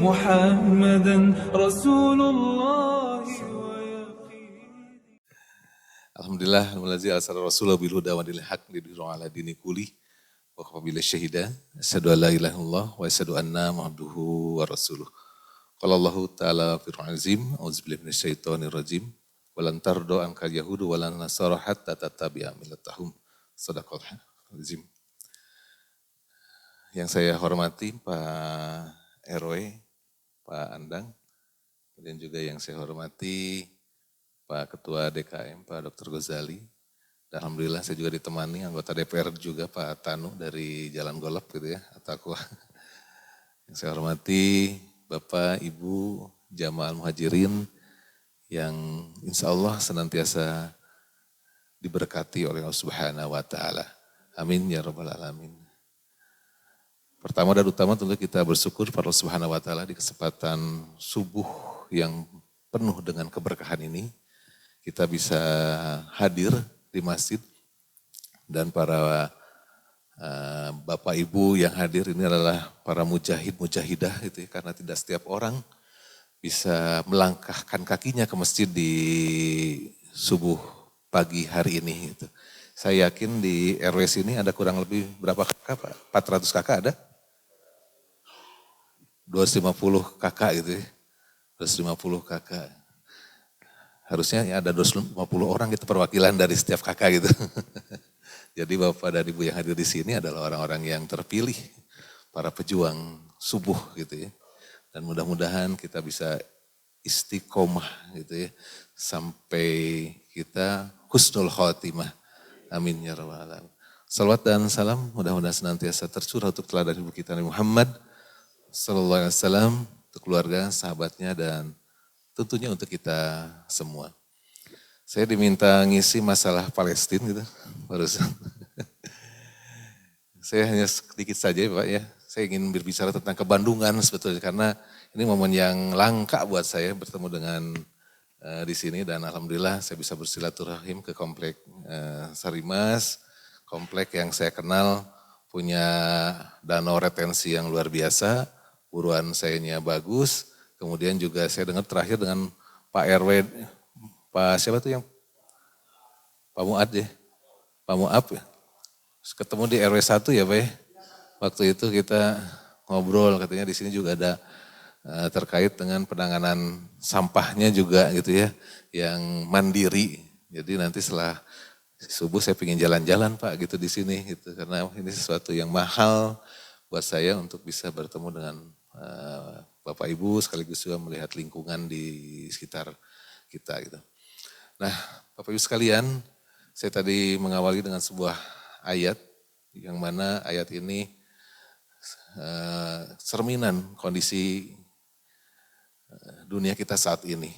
محمدا رسول الله ويقيني. Alhamdulillah, alhamdulillah asal Rasulullah bil huda wa dinil haq lidhirahu ala dini kulli wa kafa billahi syahida asyhadu an la ilaha illallah wa asyhadu anna muhammaduhu wa rasuluh. Qala Allahu ta'ala fi azim auzubillahi minasyaitonir rajim walan tardo ankal yahudu walan nasara hatta tattabi'a millatahum. Shadaqallahul azim. Yang saya hormati Pak RW, Pak Andang, kemudian juga yang saya hormati Pak Ketua DKM, Pak Dr. Ghazali. Dan alhamdulillah saya juga ditemani anggota DPR juga Pak Tanu dari Jalan Golok gitu ya, Atakwa. Yang saya hormati Bapak, Ibu, Jamaah Muhajirin yang insya Allah senantiasa diberkati oleh Allah Subhanahu wa Ta'ala. Amin ya Rabbal Alamin. Pertama dan utama tentu kita bersyukur pada Allah Subhanahu wa Ta'ala di kesempatan subuh yang penuh dengan keberkahan ini. Kita bisa hadir di masjid dan para bapak ibu yang hadir ini adalah para mujahid mujahidah itu ya, karena tidak setiap orang bisa melangkahkan kakinya ke masjid di subuh pagi hari ini gitu. Saya yakin di RW sini ada kurang lebih berapa kakak Pak? 400 kakak ada? 250 kakak gitu ya. 250 kakak. Harusnya ya ada 250 orang gitu perwakilan dari setiap kakak gitu. Jadi Bapak dan Ibu yang hadir di sini adalah orang-orang yang terpilih, para pejuang subuh gitu ya. Dan mudah-mudahan kita bisa istiqomah gitu ya, sampai kita husnul khotimah. Amin ya rabbal alamin. Salawat dan salam mudah-mudahan senantiasa tercurah untuk teladan ibu kita Nabi Muhammad sallallahu alaihi wasallam, untuk keluarga, sahabatnya dan tentunya untuk kita semua. Saya diminta ngisi masalah Palestina gitu barusan. Saya hanya sedikit saja Pak ya. Saya ingin berbicara tentang kebandungan sebetulnya karena ini momen yang langka buat saya bertemu dengan di sini dan alhamdulillah saya bisa bersilaturahim ke komplek Sarimas, komplek yang saya kenal punya danau retensi yang luar biasa, buruan sayanya bagus. Kemudian juga saya dengar terakhir dengan Pak RW, Pak siapa tuh yang, Pak Muad ya, Pak Muab ya. Ketemu di RW 1 ya Pak ya. Waktu itu kita ngobrol katanya di sini juga ada terkait dengan penanganan sampahnya juga gitu ya, yang mandiri. Jadi nanti setelah subuh saya ingin jalan-jalan Pak gitu di sini gitu. Karena ini sesuatu yang mahal buat saya untuk bisa bertemu dengan Bapak Ibu sekaligus juga melihat lingkungan di sekitar kita gitu. Nah Bapak Ibu sekalian, saya tadi mengawali dengan sebuah ayat yang mana ayat ini cerminan kondisi dunia kita saat ini.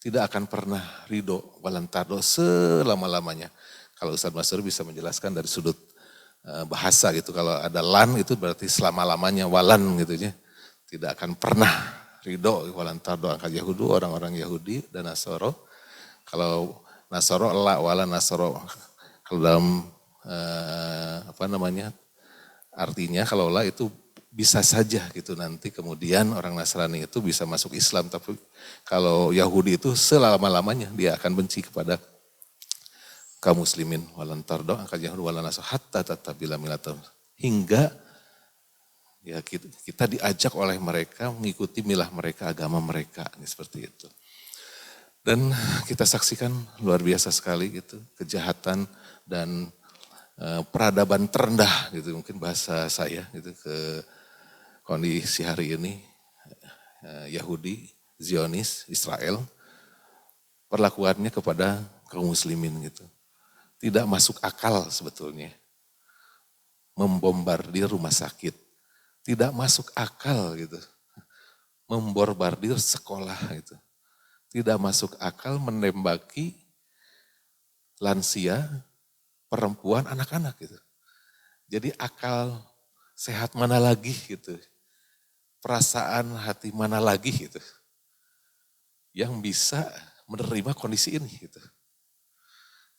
Tidak akan pernah ridho walantardo selama-lamanya. Kalau Ustadz Masyur bisa menjelaskan dari sudut bahasa gitu. Kalau ada lan itu berarti selama-lamanya, walan gitu ya. Tidak akan pernah ridho walantardo angkat Yahudu, orang-orang Yahudi dan Nasoro. Kalau Nasoro la wala Nasoro. Kalau dalam artinya kalau la itu bisa saja gitu nanti kemudian orang Nasrani itu bisa masuk Islam. Tapi kalau Yahudi itu selama-lamanya dia akan benci kepada kaum muslimin. Walan tardo angkat Yahudi walan Nasoro hatta tatabila milatum. Hingga ya kita diajak oleh mereka mengikuti milah mereka, agama mereka, seperti itu. Dan kita saksikan luar biasa sekali gitu, kejahatan dan peradaban terendah gitu, mungkin bahasa saya gitu ke kondisi hari ini, Yahudi, Zionis, Israel, perlakuannya kepada kaum muslimin gitu. Tidak masuk akal sebetulnya, membombardir rumah sakit. Tidak masuk akal gitu, membombardir sekolah gitu. Tidak masuk akal menembaki lansia, perempuan, anak-anak gitu. Jadi akal sehat mana lagi gitu. Perasaan hati mana lagi gitu. Yang bisa menerima kondisi ini gitu.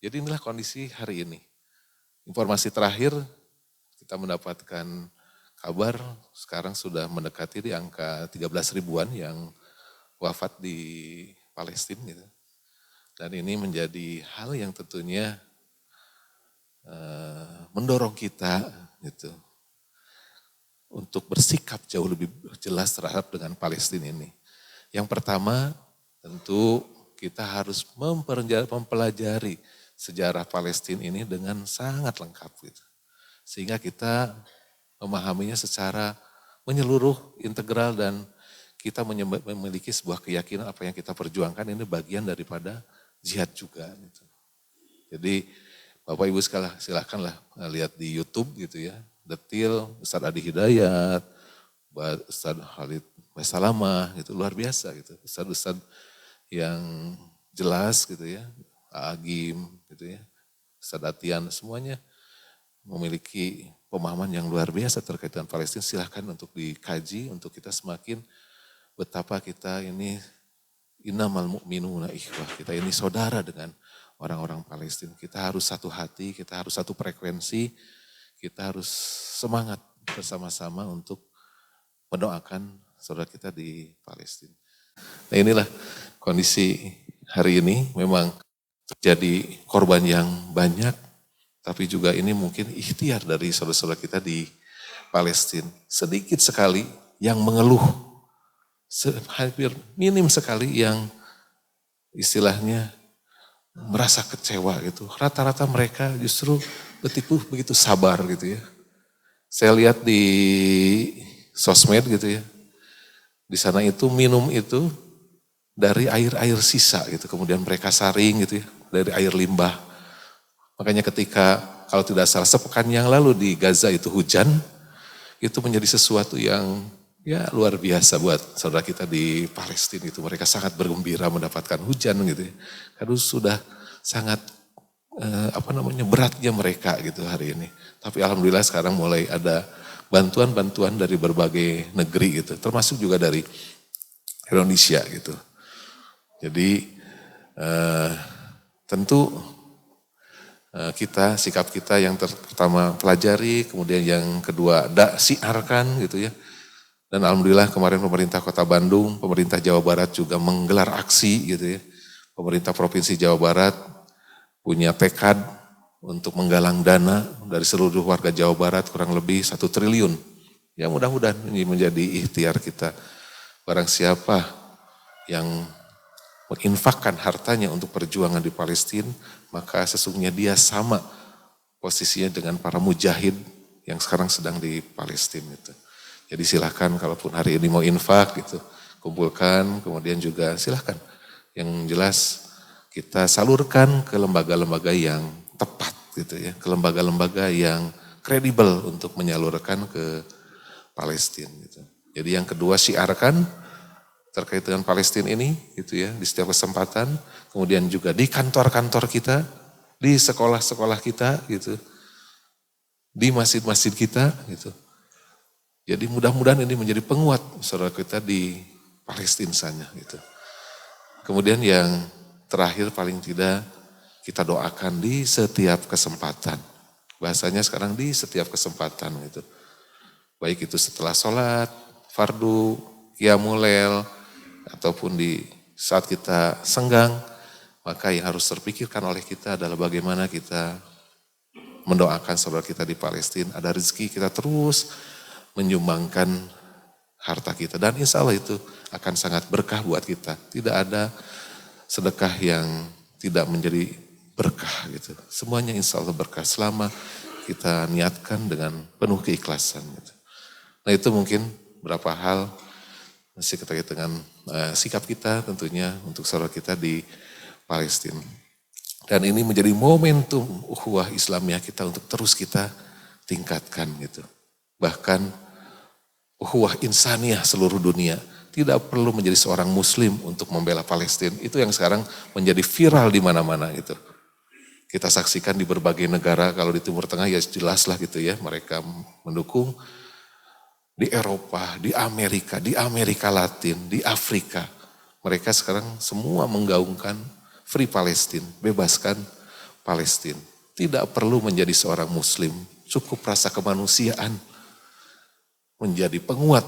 Jadi inilah kondisi hari ini. Informasi terakhir kita mendapatkan kabar sekarang sudah mendekati di angka 13 ribuan yang wafat di Palestina gitu. Dan ini menjadi hal yang tentunya mendorong kita gitu untuk bersikap jauh lebih jelas terhadap dengan Palestina ini. Yang pertama tentu kita harus mempelajari sejarah Palestina ini dengan sangat lengkap gitu. Sehingga kita memahaminya secara menyeluruh, integral, dan kita memiliki sebuah keyakinan apa yang kita perjuangkan ini bagian daripada jihad juga gitu. Jadi Bapak Ibu silakanlah lihat di YouTube gitu ya, detil Ustadz Adi Hidayat, Ustadz Khalid Salamah gitu, luar biasa gitu. Ustadz yang jelas gitu ya, Agim gitu ya, Ustadz Atian, semuanya memiliki pemahaman yang luar biasa terkait dengan Palestina. Silahkan untuk dikaji, untuk kita semakin betapa kita ini innamal mu'minuna ikhwah, kita ini saudara dengan orang-orang Palestina. Kita harus satu hati, kita harus satu frekuensi, kita harus semangat bersama-sama untuk mendoakan saudara kita di Palestina. Nah inilah kondisi hari ini, memang terjadi korban yang banyak, tapi juga ini mungkin ikhtiar dari saudara-saudara kita di Palestina. Sedikit sekali yang mengeluh, hampir minim sekali yang istilahnya merasa kecewa gitu. Rata-rata mereka justru begitu sabar gitu ya. Saya lihat di sosmed gitu ya, di sana itu minum itu dari air-air sisa gitu, kemudian mereka saring gitu ya, dari air limbah. Makanya ketika kalau tidak salah sepekan yang lalu di Gaza itu hujan, itu menjadi sesuatu yang ya luar biasa buat saudara kita di Palestina itu. Mereka sangat bergembira mendapatkan hujan gitu ya. Karena sudah sangat beratnya mereka gitu hari ini. Tapi alhamdulillah sekarang mulai ada bantuan-bantuan dari berbagai negeri gitu, termasuk juga dari Indonesia gitu. Jadi tentu sikap kita yang pertama pelajari, kemudian yang kedua siarkan gitu ya. Dan alhamdulillah kemarin pemerintah Kota Bandung, pemerintah Jawa Barat juga menggelar aksi gitu ya. Pemerintah Provinsi Jawa Barat punya tekad untuk menggalang dana dari seluruh warga Jawa Barat kurang lebih 1 triliun. Ya mudah-mudahan ini menjadi ikhtiar kita. Barang siapa yang menginfakkan hartanya untuk perjuangan di Palestina, maka sesungguhnya dia sama posisinya dengan para mujahid yang sekarang sedang di Palestina itu. Jadi silahkan kalaupun hari ini mau infak gitu, kumpulkan, kemudian juga silahkan. Yang jelas kita salurkan ke lembaga-lembaga yang tepat gitu ya, ke lembaga-lembaga yang kredibel untuk menyalurkan ke Palestina gitu. Jadi yang kedua siarkan terkait dengan Palestina ini gitu ya, di setiap kesempatan, kemudian juga di kantor-kantor kita, di sekolah-sekolah kita gitu, di masjid-masjid kita gitu. Jadi mudah-mudahan ini menjadi penguat saudara kita di Palestina sana gitu. Kemudian yang terakhir paling tidak kita doakan di setiap kesempatan. Bahasanya sekarang di setiap kesempatan gitu. Baik itu setelah sholat, fardu, qiyamul lail, ataupun di saat kita senggang, maka yang harus terpikirkan oleh kita adalah bagaimana kita mendoakan saudara kita di Palestina. Ada rezeki kita terus menyumbangkan harta kita. Dan insya Allah itu akan sangat berkah buat kita. Tidak ada sedekah yang tidak menjadi berkah gitu. Semuanya insya Allah berkah selama kita niatkan dengan penuh keikhlasan gitu. Nah itu mungkin beberapa hal masih terkait dengan sikap kita tentunya untuk saudara kita di Palestina. Dan ini menjadi momentum ukhuwah Islamiyah kita untuk terus kita tingkatkan gitu. Bahkan ukhuwah insaniyah seluruh dunia. Tidak perlu menjadi seorang muslim untuk membela Palestina. Itu yang sekarang menjadi viral di mana-mana gitu. Kita saksikan di berbagai negara, kalau di Timur Tengah ya jelas lah gitu ya. Mereka mendukung di Eropa, di Amerika Latin, di Afrika. Mereka sekarang semua menggaungkan Free Palestine, bebaskan Palestina. Tidak perlu menjadi seorang muslim, cukup rasa kemanusiaan. menjadi penguat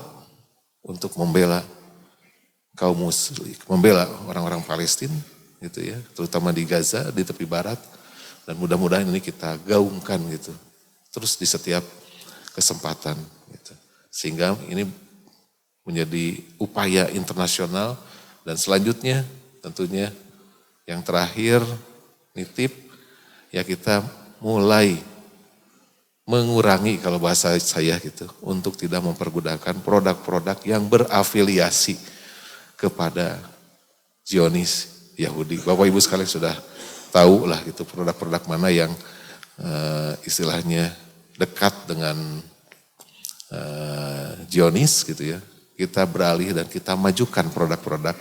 untuk membela kaum muslim, membela orang-orang Palestina gitu ya, terutama di Gaza, di tepi barat, dan mudah-mudahan ini kita gaungkan gitu, terus di setiap kesempatan gitu. Sehingga ini menjadi upaya internasional dan selanjutnya tentunya yang terakhir nitip ya kita mulai mengurangi kalau bahasa saya gitu untuk tidak mempergunakan produk-produk yang berafiliasi kepada Zionis Yahudi. Bapak Ibu sekalian sudah tahu lah gitu produk-produk mana yang istilahnya dekat dengan Zionis gitu ya. Kita beralih dan kita majukan produk-produk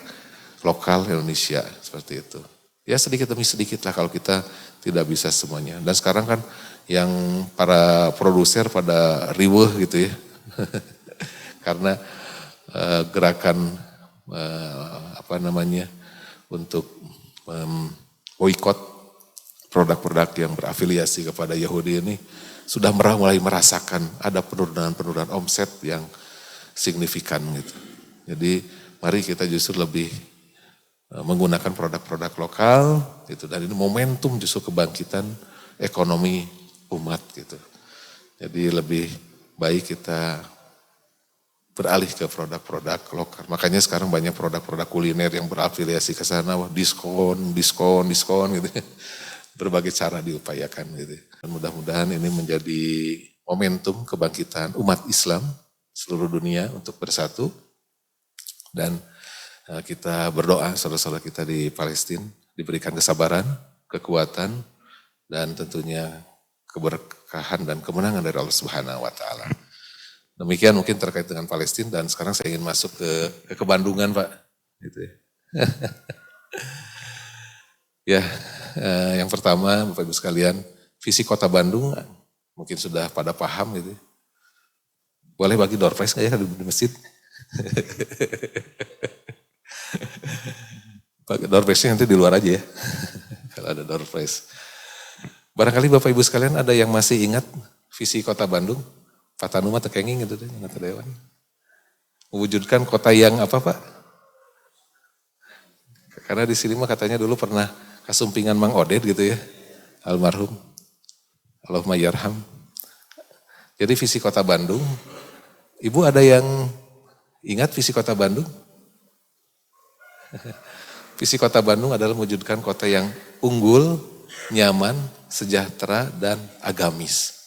lokal Indonesia seperti itu. Ya sedikit demi sedikit lah kalau kita tidak bisa semuanya. Dan sekarang kan yang para produser pada riweuh gitu ya. Karena gerakan untuk boikot produk-produk yang berafiliasi kepada Yahudi ini sudah mulai merasakan ada penurunan omset yang signifikan gitu. Jadi mari kita justru lebih menggunakan produk-produk lokal gitu, dan ini momentum justru kebangkitan ekonomi umat gitu. Jadi lebih baik kita beralih ke produk-produk lokal. Makanya sekarang banyak produk-produk kuliner yang berafiliasi ke sana, diskon gitu. Berbagai cara diupayakan gitu. Dan mudah-mudahan ini menjadi momentum kebangkitan umat Islam seluruh dunia untuk bersatu. Dan kita berdoa saudara-saudara kita di Palestina diberikan kesabaran, kekuatan, dan tentunya keberkahan dan kemenangan dari Allah Subhanahu wa Ta'ala. Demikian mungkin terkait dengan Palestina, dan sekarang saya ingin masuk ke Bandungan, Pak. Gitu ya. Ya, yang pertama Bapak Ibu sekalian, visi Kota Bandung mungkin sudah pada paham gitu. Boleh bagi door prize nggak ya di masjid? Pakai door prize-nya nanti di luar aja ya. Kalau ada door prize. Barangkali Bapak Ibu sekalian ada yang masih ingat visi Kota Bandung? Pak Tanu mah tekenging gitu deh, ingat Dewan. Mewujudkan kota yang apa Pak? Karena di sini mah katanya dulu pernah kasumpingan Mang Oded gitu ya, almarhum. Allahumma yarham. Jadi visi Kota Bandung, Ibu ada yang ingat visi Kota Bandung? Visi Kota Bandung adalah mewujudkan kota yang unggul, nyaman, sejahtera, dan agamis.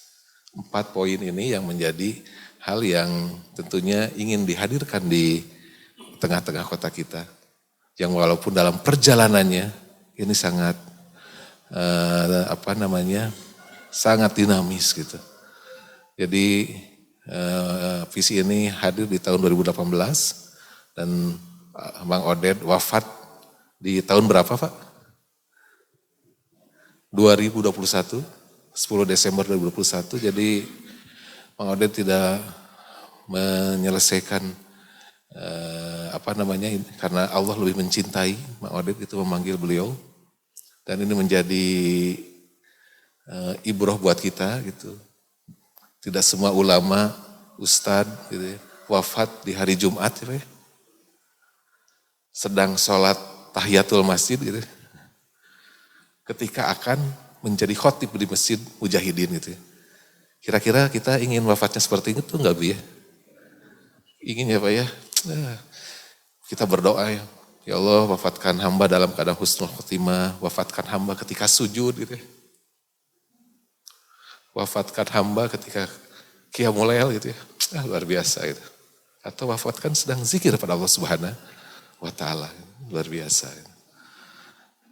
4 poin ini yang menjadi hal yang tentunya ingin dihadirkan di tengah-tengah kota kita. Yang walaupun dalam perjalanannya ini sangat sangat dinamis gitu. Jadi visi ini hadir di tahun 2018 dan Bang Oded wafat di tahun berapa Pak? 2021, 10 Desember 2021. Jadi Bang Oded tidak menyelesaikan karena Allah lebih mencintai Bang Oded itu memanggil beliau. Dan ini menjadi ibrah buat kita gitu. Tidak semua ulama, ustadz gitu ya, wafat di hari Jumat ya, sedang sholat tahiyatul masjid gitu. Ketika akan menjadi khotib di masjid Mujahidin gitu. Kira-kira kita ingin wafatnya seperti itu enggak Bu ya? Ingin ya Pak ya? Nah, kita berdoa ya. Ya Allah wafatkan hamba dalam keadaan husnul khotimah, wafatkan hamba ketika sujud gitu ya. Wafatkan hamba ketika qiyamul lail gitu ya. Luar biasa itu. Atau wafatkan sedang zikir pada Allah Subhanahu wa Ta'ala. Luar biasa.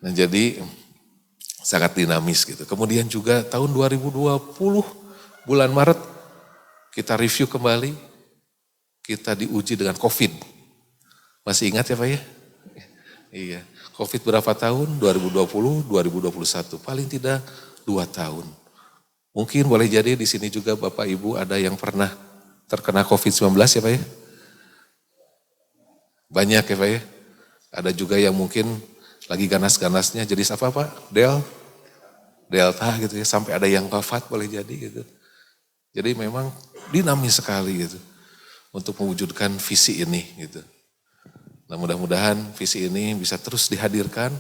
Nah jadi sangat dinamis gitu. Kemudian juga tahun 2020 bulan Maret kita review kembali, kita diuji dengan COVID. Masih ingat ya Pak ya? Iya. COVID berapa tahun? 2020, 2021. Paling tidak 2 tahun. Mungkin boleh jadi di sini juga Bapak Ibu ada yang pernah terkena COVID-19 ya Pak ya? Banyak ya Pak ya? Ada juga yang mungkin lagi ganas-ganasnya jadi apa Pak? Delta gitu ya, sampai ada yang wafat boleh jadi gitu. Jadi memang dinamis sekali gitu. untuk mewujudkan visi ini gitu. Nah mudah-mudahan visi ini bisa terus dihadirkan,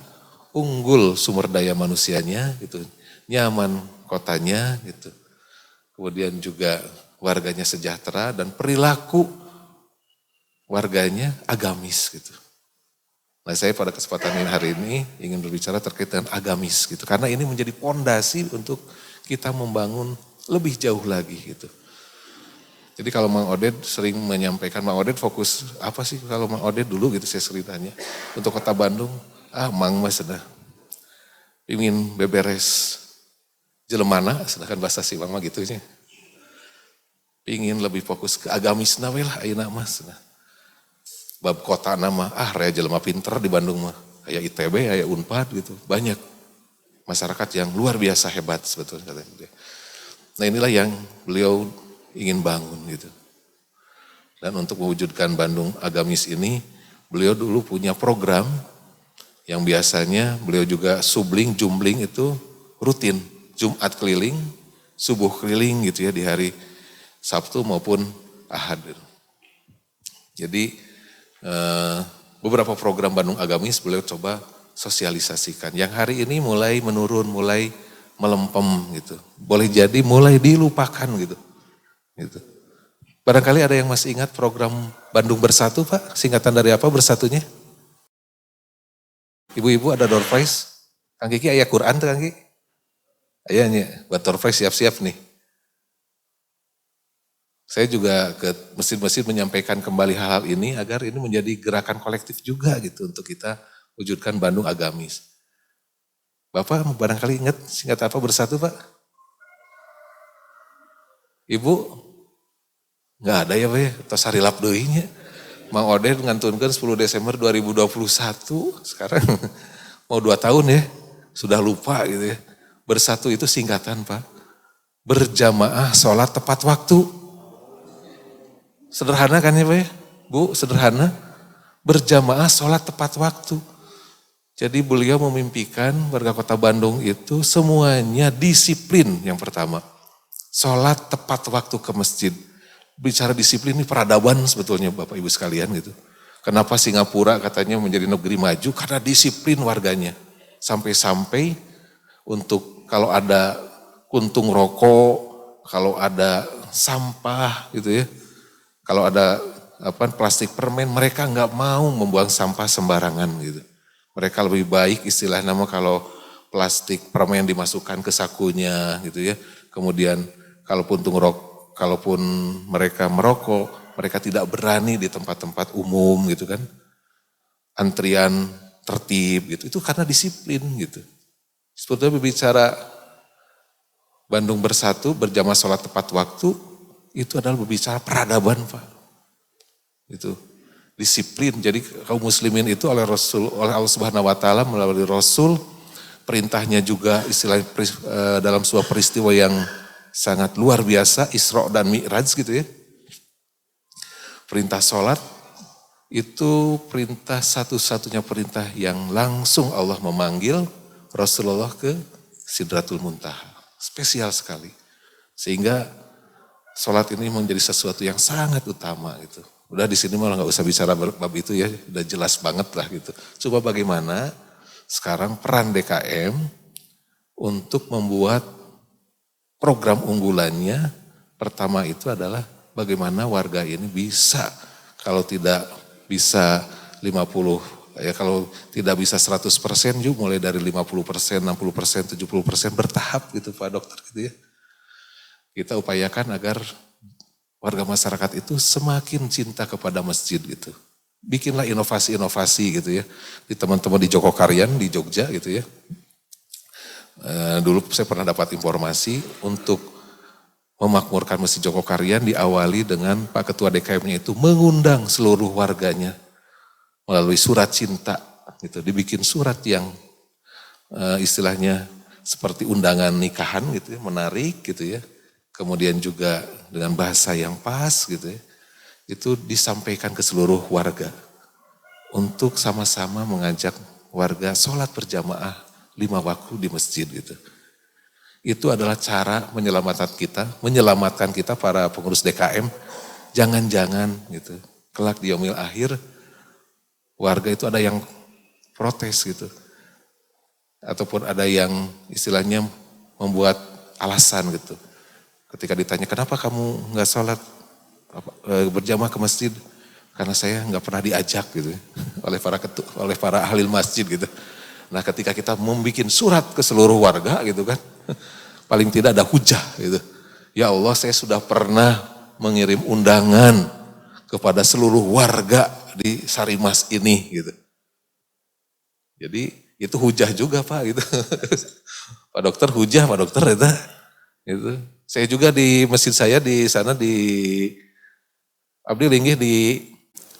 unggul sumber daya manusianya gitu, nyaman kotanya gitu. Kemudian juga warganya sejahtera dan perilaku warganya agamis gitu. Nah saya pada kesempatan ini hari ini ingin berbicara terkait dengan agamis gitu. Karena ini menjadi pondasi untuk kita membangun lebih jauh lagi gitu. Jadi kalau Mang Oded sering menyampaikan, Mang Oded fokus apa sih kalau Mang Oded dulu gitu saya sering tanya. Untuk kota Bandung, Mang mas sudah ingin beberes jelemana, sedangkan bahasa si Mang gitu nya. Ingin lebih fokus ke agamis na we lah ayeuna mas. Bab kota nama, rea jelema pinter di Bandung mah. Kayak ITB, kayak Unpad gitu, banyak. Masyarakat yang luar biasa hebat sebetulnya katanya. Nah inilah yang beliau ingin bangun gitu. Dan untuk mewujudkan Bandung agamis ini, beliau dulu punya program yang biasanya beliau juga subling, jumbling itu rutin. Jumat keliling, subuh keliling gitu ya di hari Sabtu maupun Ahad. Jadi beberapa program Bandung agamis beliau coba sosialisasikan. Yang hari ini mulai menurun, mulai melempem gitu. Boleh jadi mulai dilupakan gitu. Gitu. Barangkali ada yang masih ingat program Bandung Bersatu Pak? Singkatan dari apa bersatunya? Ibu-ibu ada door prize? Kang Kiki ayah Quran tuh Kang Kiki? Ayahnya buat door prize siap-siap nih. Saya juga ke masjid-masjid menyampaikan kembali hal-hal ini agar ini menjadi gerakan kolektif juga gitu untuk kita wujudkan Bandung agamis. Bapak barangkali ingat singkat apa bersatu Pak? Ibu, nggak ada ya Pak ya, atau sarilap deuinya. Mang Oded ngantunkan 10 Desember 2021, sekarang mau 2 tahun ya, sudah lupa gitu ya. Bersatu itu singkatan Pak, berjamaah sholat tepat waktu. Sederhana kan ya Pak ya, Bu, sederhana. Berjamaah sholat tepat waktu. Jadi beliau memimpikan warga kota Bandung itu semuanya disiplin yang pertama. Sholat tepat waktu ke masjid. Bicara disiplin ini peradaban sebetulnya Bapak Ibu sekalian gitu. Kenapa Singapura katanya menjadi negeri maju? Karena disiplin warganya. Sampai-sampai untuk kalau ada kuntung rokok, kalau ada sampah gitu ya. Kalau ada plastik permen, mereka nggak mau membuang sampah sembarangan gitu. Mereka lebih baik istilah nama kalau plastik permen dimasukkan ke sakunya gitu ya. Kemudian kalaupun mereka merokok, mereka tidak berani di tempat-tempat umum gitu kan. Antrian tertib gitu. Itu karena disiplin gitu. Sebetulnya berbicara Bandung Bersatu, berjamaah sholat tepat waktu, itu adalah berbicara peradaban Pak. Itu disiplin. Jadi kaum muslimin itu oleh Allah Subhanahu wa taala melalui Rasul, perintahnya juga istilahnya dalam sebuah peristiwa yang sangat luar biasa, Isra dan Mi'raj gitu ya. Perintah sholat itu perintah satu-satunya perintah yang langsung Allah memanggil Rasulullah ke Sidratul Muntaha. Spesial sekali. Sehingga sholat ini menjadi sesuatu yang sangat utama gitu. Udah di sini malah nggak usah bicara bab itu ya, udah jelas banget lah gitu. Coba bagaimana sekarang peran DKM untuk membuat program unggulannya, pertama itu adalah bagaimana warga ini bisa, kalau tidak bisa 50, ya kalau tidak bisa 100% juga mulai dari 50%, 60%, 70% bertahap gitu Pak Dokter gitu ya. Kita upayakan agar warga masyarakat itu semakin cinta kepada masjid gitu. Bikinlah inovasi-inovasi gitu ya. Di teman-teman di Jogokarian di Jogja gitu ya. Dulu saya pernah dapat informasi untuk memakmurkan Masjid Jogokarian diawali dengan Pak Ketua DKM-nya itu mengundang seluruh warganya melalui surat cinta gitu. Dibikin surat yang istilahnya seperti undangan nikahan gitu ya, menarik gitu ya. Kemudian juga dengan bahasa yang pas gitu ya. Itu disampaikan ke seluruh warga untuk sama-sama mengajak warga sholat berjamaah 5 waktu di masjid gitu. Itu adalah cara menyelamatkan kita para pengurus DKM Jangan-jangan gitu, kelak di yaumil akhir warga itu ada yang protes gitu. Ataupun ada yang istilahnya membuat alasan gitu. Ketika ditanya, kenapa kamu nggak sholat berjamaah ke masjid? Karena saya nggak pernah diajak gitu oleh para ahli masjid gitu. Nah ketika kita membuat surat ke seluruh warga gitu kan, paling tidak ada hujah gitu. Ya Allah, saya sudah pernah mengirim undangan kepada seluruh warga di Sarimas ini gitu. Jadi itu hujah juga Pak gitu. Pak dokter hujah, Pak dokter itu. Gitu. Saya juga di masjid saya di sana di abdi linggih di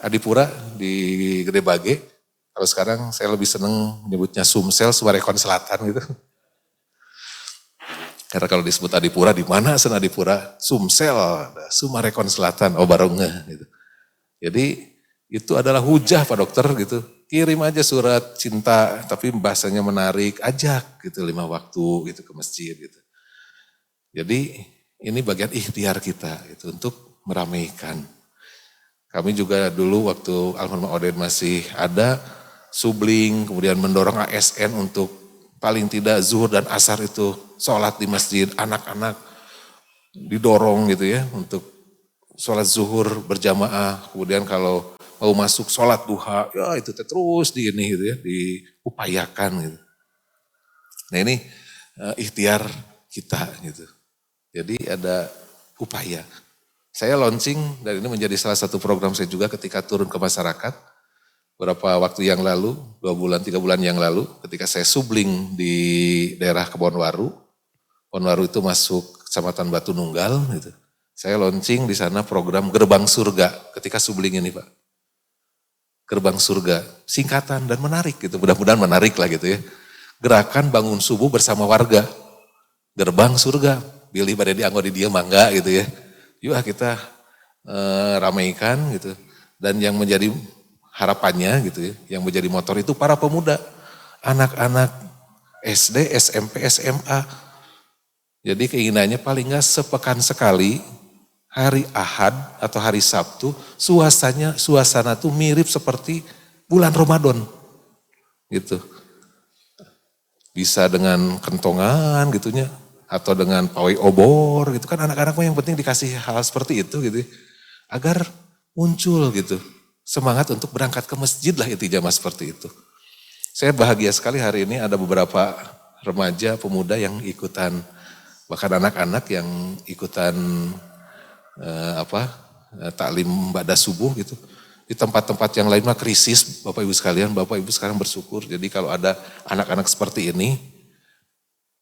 Adipura di Gede Bage. Kalau sekarang saya lebih seneng menyebutnya Sumsel, Sumarekon Selatan gitu. Karena kalau disebut Adipura, di mana sen Adipura? Sumsel, Sumarekon Selatan, oh baronga gitu. Jadi itu adalah hujah Pak dokter gitu. Kirim aja surat cinta, tapi bahasanya menarik, ajak gitu 5 waktu gitu ke masjid gitu. Jadi ini bagian ikhtiar kita gitu, untuk meramaikan. Kami juga dulu waktu almarhum Oden masih ada, subling, kemudian mendorong ASN untuk paling tidak zuhur dan asar itu sholat di masjid, anak-anak didorong gitu ya untuk sholat zuhur berjamaah, kemudian kalau mau masuk sholat duha, ya itu terus di ini gitu ya, diupayakan gitu. Nah ini ikhtiar kita gitu. Jadi ada upaya. Saya launching dan ini menjadi salah satu program saya juga ketika turun ke masyarakat. Beberapa waktu yang lalu, 2 bulan, 3 bulan yang lalu, ketika saya subling di daerah Kebonwaru. Kebonwaru itu masuk Kecamatan Batu Nunggal gitu. Saya launching di sana program Gerbang Surga ketika subling ini Pak. Gerbang Surga, singkatan dan menarik gitu, mudah-mudahan menarik lah gitu ya. Gerakan bangun subuh bersama warga, Gerbang Surga, pilih pada dianggo di dia mangga gitu ya. Yuk kita ramaikan gitu. Dan yang menjadi harapannya gitu ya, yang menjadi motor itu para pemuda, anak-anak SD, SMP, SMA. Jadi keinginannya paling nggak sepekan sekali, hari Ahad atau hari Sabtu, suasana tuh mirip seperti bulan Ramadan gitu. Bisa dengan kentongan gitunya, atau dengan pawai obor gitu kan, anak-anak yang penting dikasih hal seperti itu gitu. Agar muncul gitu, semangat untuk berangkat ke masjid lah itu jamaah seperti itu. Saya bahagia sekali hari ini ada beberapa remaja, pemuda yang ikutan, bahkan anak-anak yang ikutan taklim ba'da subuh gitu. Di tempat-tempat yang lain mah krisis, Bapak Ibu sekalian, Bapak Ibu sekarang bersyukur. Jadi kalau ada anak-anak seperti ini,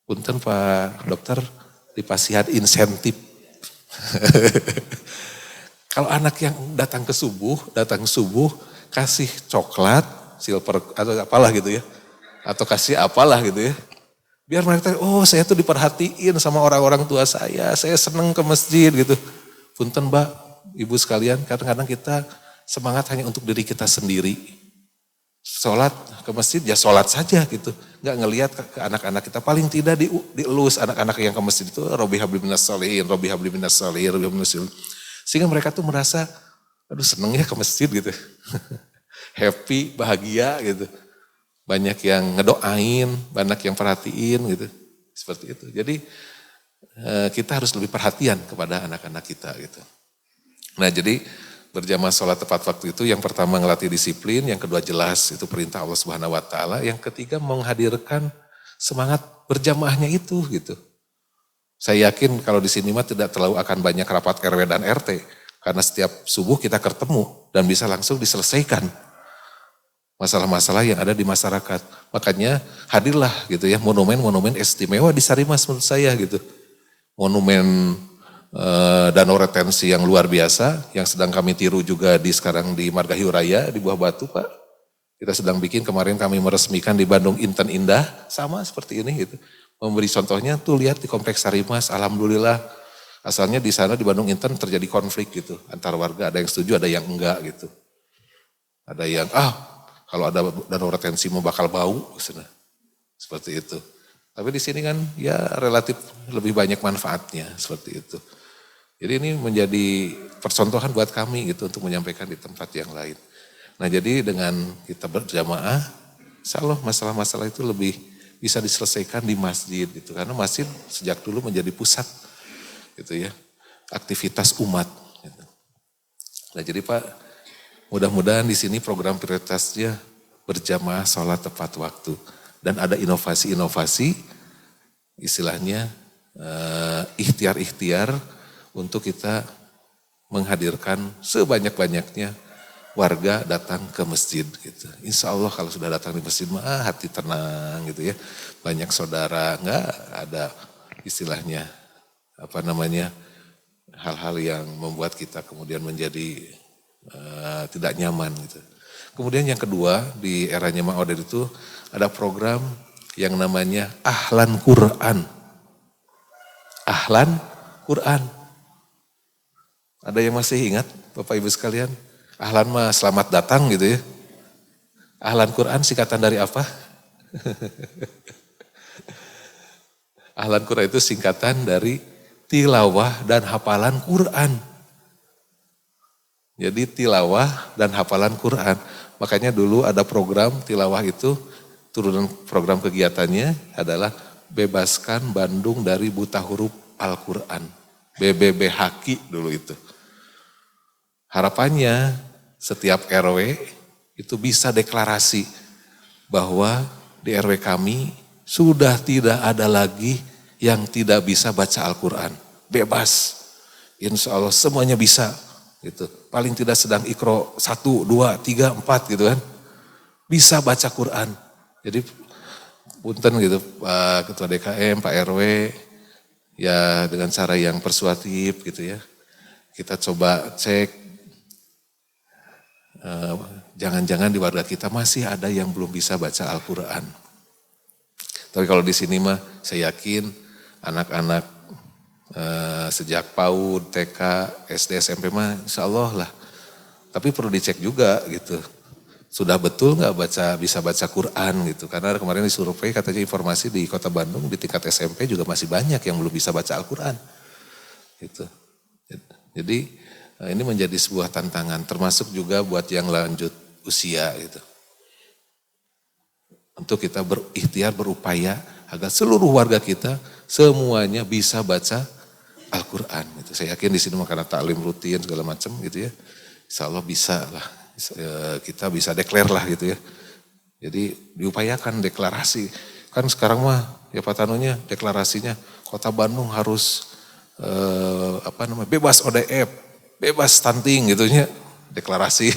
punten Pak Dokter, dipasihan insentif. Kalau anak yang datang subuh, kasih coklat, silver atau apalah gitu ya. Atau kasih apalah gitu ya. Biar mereka, oh saya tuh diperhatiin sama orang-orang tua saya seneng ke masjid gitu. Punten Mbak, Ibu sekalian, kadang-kadang kita semangat hanya untuk diri kita sendiri. Sholat ke masjid ya sholat saja gitu. Gak ngelihat ke anak-anak kita, paling tidak dielus anak-anak yang ke masjid itu, Robi habli minas sholihin, Robi habli minas sholihin, Robi habli minas sholihin. Sehingga mereka tuh merasa, aduh seneng ya ke masjid gitu. Happy, bahagia gitu. Banyak yang ngedoain, banyak yang perhatiin gitu. Seperti itu. Jadi kita harus lebih perhatian kepada anak-anak kita gitu. Nah jadi berjamaah sholat tepat waktu itu yang pertama ngelatih disiplin, yang kedua jelas itu perintah Allah Subhanahu Wa Taala, yang ketiga menghadirkan semangat berjamaahnya itu gitu. Saya yakin kalau di sini mah tidak terlalu akan banyak rapat RW dan RT karena setiap subuh kita ketemu dan bisa langsung diselesaikan masalah-masalah yang ada di masyarakat. Makanya hadirlah gitu ya monumen-monumen istimewa di Sarimas menurut saya gitu. Monumen danau retensi yang luar biasa, yang sedang kami tiru juga sekarang di Margahayu Raya, di Buah Batu Pak. Kita sedang bikin, kemarin kami meresmikan di Bandung Inten Indah, sama seperti ini gitu. Memberi contohnya tuh lihat di Kompleks Sarimas, alhamdulillah. Asalnya di sana di Bandung Inten terjadi konflik gitu, antar warga ada yang setuju, ada yang enggak gitu. Ada yang, kalau ada danau retensi mau bakal bau, seperti itu. Tapi di sini kan ya relatif lebih banyak manfaatnya seperti itu. Jadi ini menjadi percontohan buat kami gitu untuk menyampaikan di tempat yang lain. Nah jadi dengan kita berjamaah, insya Allah masalah-masalah itu lebih bisa diselesaikan di masjid gitu. Karena masjid sejak dulu menjadi pusat gitu ya, aktivitas umat. Gitu. Nah jadi Pak, mudah-mudahan di sini program prioritasnya berjamaah sholat tepat waktu. Dan ada inovasi-inovasi, istilahnya ikhtiar-ikhtiar untuk kita menghadirkan sebanyak-banyaknya warga datang ke masjid gitu. Insya Allah kalau sudah datang di masjid mah hati tenang gitu ya. Banyak saudara, nggak ada istilahnya hal-hal yang membuat kita kemudian menjadi tidak nyaman gitu. Kemudian yang kedua di eranya Mang Oded itu ada program yang namanya Ahlan Quran. Ahlan Quran. Ada yang masih ingat Bapak Ibu sekalian? Ahlan mah selamat datang gitu ya. Ahlan Quran singkatan dari apa? Ahlan Quran itu singkatan dari tilawah dan hafalan Quran. Jadi tilawah dan hafalan Quran. Makanya dulu ada program tilawah itu, turunan program kegiatannya adalah bebaskan Bandung dari buta huruf Al-Quran. BBB Haki dulu itu. Harapannya setiap RW itu bisa deklarasi bahwa di RW kami sudah tidak ada lagi yang tidak bisa baca Al-Quran. Bebas. Insya Allah semuanya bisa. Gitu. Paling tidak sedang Iqra 1, 2, 3, 4 gitu kan. Bisa baca Quran. Jadi punten gitu Pak Ketua DKM, Pak RW, ya dengan cara yang persuasif gitu ya. Kita coba cek, jangan-jangan di warga kita masih ada yang belum bisa baca Al-Quran. Tapi kalau di sini mah saya yakin anak-anak sejak PAUD, TK, SD, SMP mah insya Allah lah. Tapi perlu dicek juga gitu. Sudah betul nggak bisa baca Quran gitu. Karena kemarin di survei katanya informasi di Kota Bandung di tingkat SMP juga masih banyak yang belum bisa baca Al-Quran. Gitu. Jadi ini menjadi sebuah tantangan, termasuk juga buat yang lanjut usia gitu. Untuk kita berikhtiar, berupaya agar seluruh warga kita semuanya bisa baca Al-Quran. Gitu. Saya yakin di sini karena taklim rutin segala macam gitu ya. Insya Allah bisa lah, kita bisa declare lah gitu ya. Jadi diupayakan deklarasi. Kan sekarang mah ya Pak Tanunya deklarasinya Kota Bandung harus bebas ODF. Bebas stunting gitu ya, deklarasi.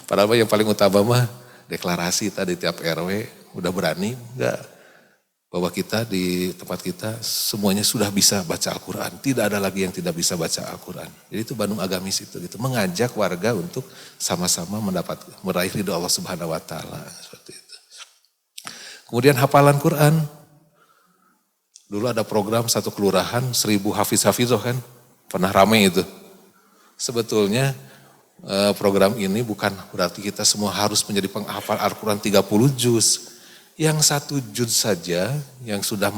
Padahal yang paling utama mah deklarasi tadi tiap RW udah berani enggak bahwa kita di tempat kita semuanya sudah bisa baca Al-Quran. Tidak ada lagi yang tidak bisa baca Al-Quran. Jadi itu Bandung Agamis itu gitu, mengajak warga untuk sama-sama meraih ridho Allah Subhanahu wa taala seperti itu. Kemudian hafalan Quran. Dulu ada program satu kelurahan 1000 hafiz-hafizah kan, pernah rame itu. Sebetulnya program ini bukan berarti kita semua harus menjadi penghafal Al-Quran 30 juz. Yang 1 juz saja yang sudah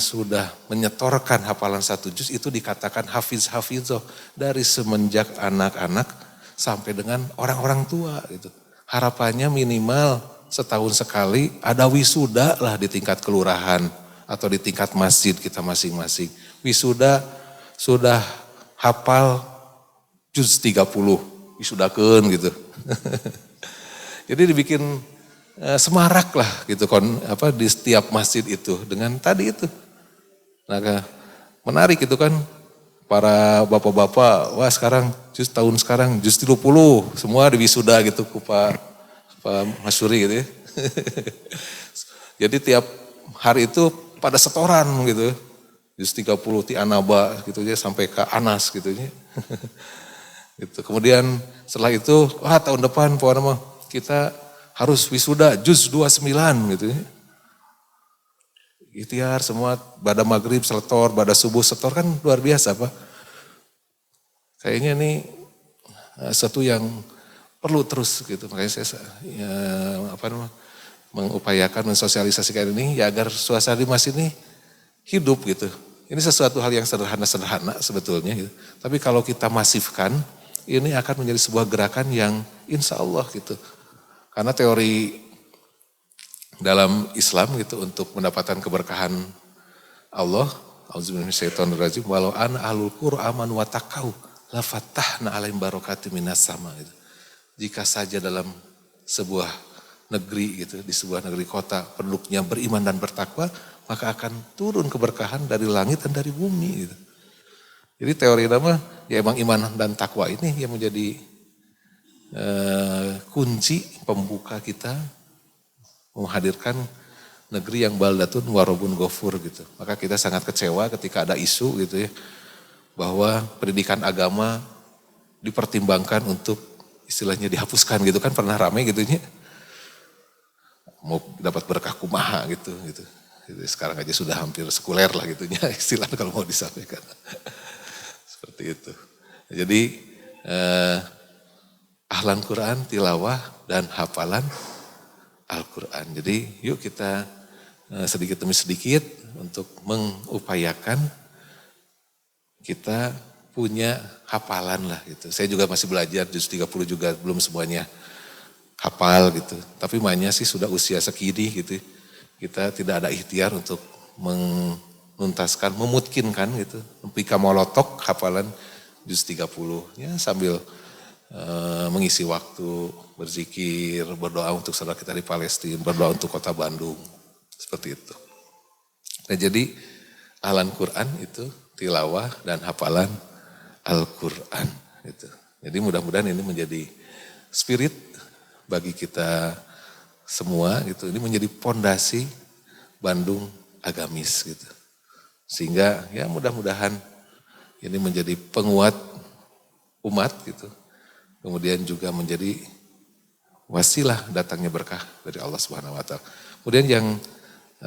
sudah menyetorkan hafalan 1 juz itu dikatakan hafiz-hafizah dari semenjak anak-anak sampai dengan orang-orang tua gitu. Harapannya minimal setahun sekali ada wisuda lah di tingkat kelurahan atau di tingkat masjid kita masing-masing. Wisuda sudah hafal juz 30, wisudakeun gitu. Jadi dibikin semarak lah gitu di setiap masjid itu dengan tadi itu. Nah, menarik itu kan para bapak-bapak, wah sekarang tahun sekarang juz 30 semua diwisuda gitu ku Pak Masyuri gitu ya. Jadi tiap hari itu pada setoran gitu. Juz 30 ti Anaba gitu ya sampai ke Anas gitu ya. Gitu. Kemudian setelah itu, tahun depan pokoknya kita harus wisuda juz 29 gitu ya. Ikhtiar semua pada maghrib setor, pada subuh setor kan luar biasa Pak. Kayaknya ini satu yang perlu terus gitu. Makanya saya mengupayakan mensosialisasikan ini ya agar suasana di masjid ini hidup gitu. Ini sesuatu hal yang sederhana-sederhana sebetulnya gitu. Tapi kalau kita masifkan, ini akan menjadi sebuah gerakan yang insya Allah gitu. Karena teori dalam Islam gitu untuk mendapatkan keberkahan Allah, auzubillahi walau ana ahlul qura amanu wa taqau la fatahna alaihim barakatim minas sama gitu. Jika saja dalam sebuah negeri gitu, di sebuah negeri kota penduduknya beriman dan bertakwa, maka akan turun keberkahan dari langit dan dari bumi gitu. Jadi teori nama ya emang iman dan takwa ini yang menjadi kunci pembuka kita menghadirkan negeri yang baldatun warobun gofur gitu. Maka kita sangat kecewa ketika ada isu gitu ya, bahwa pendidikan agama dipertimbangkan untuk istilahnya dihapuskan gitu kan, pernah rame gitu ya. Mau dapat berkah kumaha gitu. Sekarang aja sudah hampir sekuler lah gitunya istilah kalau mau disampaikan. Seperti itu. Jadi ahlan Quran, tilawah dan hafalan Al-Quran. Jadi yuk kita sedikit demi sedikit untuk mengupayakan kita punya hafalan lah gitu. Saya juga masih belajar juz 30 juga belum semuanya hafal gitu. Tapi mainnya sih sudah usia segini gitu. Kita tidak ada ikhtiar untuk menuntaskan, memutkinkan gitu. Pika molotok hafalan juz 30 ya sambil mengisi waktu, berzikir, berdoa untuk saudara kita di Palestina, berdoa untuk kota Bandung. Seperti itu. Nah jadi ahlan Quran itu tilawah dan hafalan Al-Quran. Gitu. Jadi mudah-mudahan ini menjadi spirit bagi kita semua gitu. Ini menjadi pondasi Bandung agamis gitu. Sehingga ya mudah-mudahan ini menjadi penguat umat gitu. Kemudian juga menjadi wasilah datangnya berkah dari Allah Subhanahu wa taala. Kemudian yang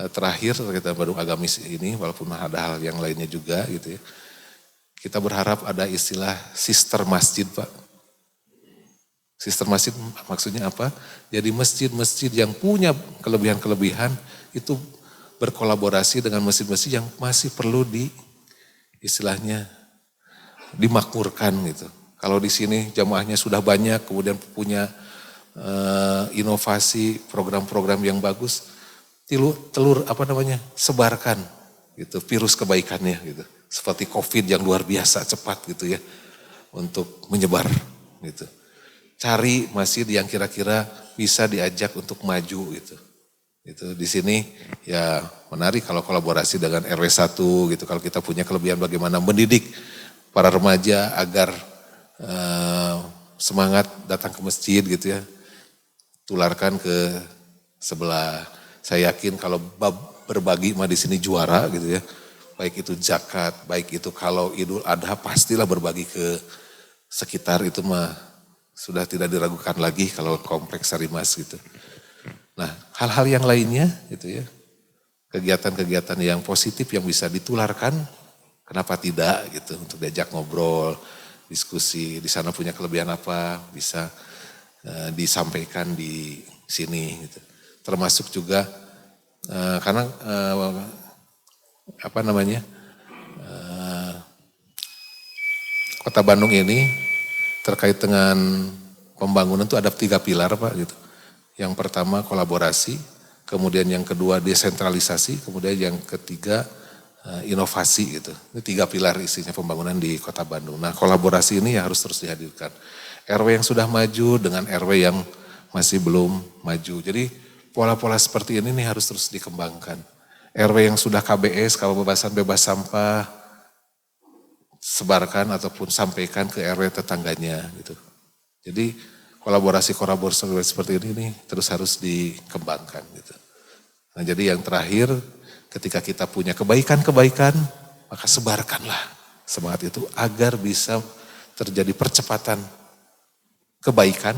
terakhir kita Bandung agamis ini walaupun ada hal yang lainnya juga gitu ya. Kita berharap ada istilah sister masjid, Pak. Sister masjid maksudnya apa? Jadi masjid-masjid yang punya kelebihan-kelebihan itu berkolaborasi dengan masjid-masjid yang masih perlu istilahnya dimakmurkan gitu. Kalau di sini jamaahnya sudah banyak, kemudian punya inovasi, program-program yang bagus, sebarkan gitu virus kebaikannya gitu. Seperti COVID yang luar biasa cepat gitu ya untuk menyebar gitu. Cari masjid yang kira-kira bisa diajak untuk maju gitu. Itu di sini ya menarik kalau kolaborasi dengan RW 1 gitu. Kalau kita punya kelebihan bagaimana mendidik para remaja agar semangat datang ke masjid gitu ya. Tularkan ke sebelah. Saya yakin kalau berbagi mah di sini juara gitu ya. Baik itu zakat, baik itu kalau Idul Adha pastilah berbagi ke sekitar itu mah sudah tidak diragukan lagi kalau kompleks Sarimas gitu. Nah hal-hal yang lainnya gitu ya. Kegiatan-kegiatan yang positif yang bisa ditularkan, kenapa tidak gitu untuk diajak ngobrol, diskusi, di sana punya kelebihan apa, bisa disampaikan di sini gitu. Termasuk juga karena Kota Bandung ini terkait dengan pembangunan itu ada 3 pilar Pak gitu. Yang pertama kolaborasi, kemudian yang kedua desentralisasi, kemudian yang ketiga inovasi gitu. Ini 3 pilar isinya pembangunan di Kota Bandung. Nah kolaborasi ini ya harus terus dihadirkan. RW yang sudah maju dengan RW yang masih belum maju. Jadi pola-pola seperti ini nih harus terus dikembangkan. RW yang sudah KBS, kebebasan bebas sampah, sebarkan ataupun sampaikan ke RW tetangganya gitu. Jadi kolaborasi seperti ini nih terus harus dikembangkan gitu. Nah jadi yang terakhir ketika kita punya kebaikan-kebaikan maka sebarkanlah semangat itu agar bisa terjadi percepatan kebaikan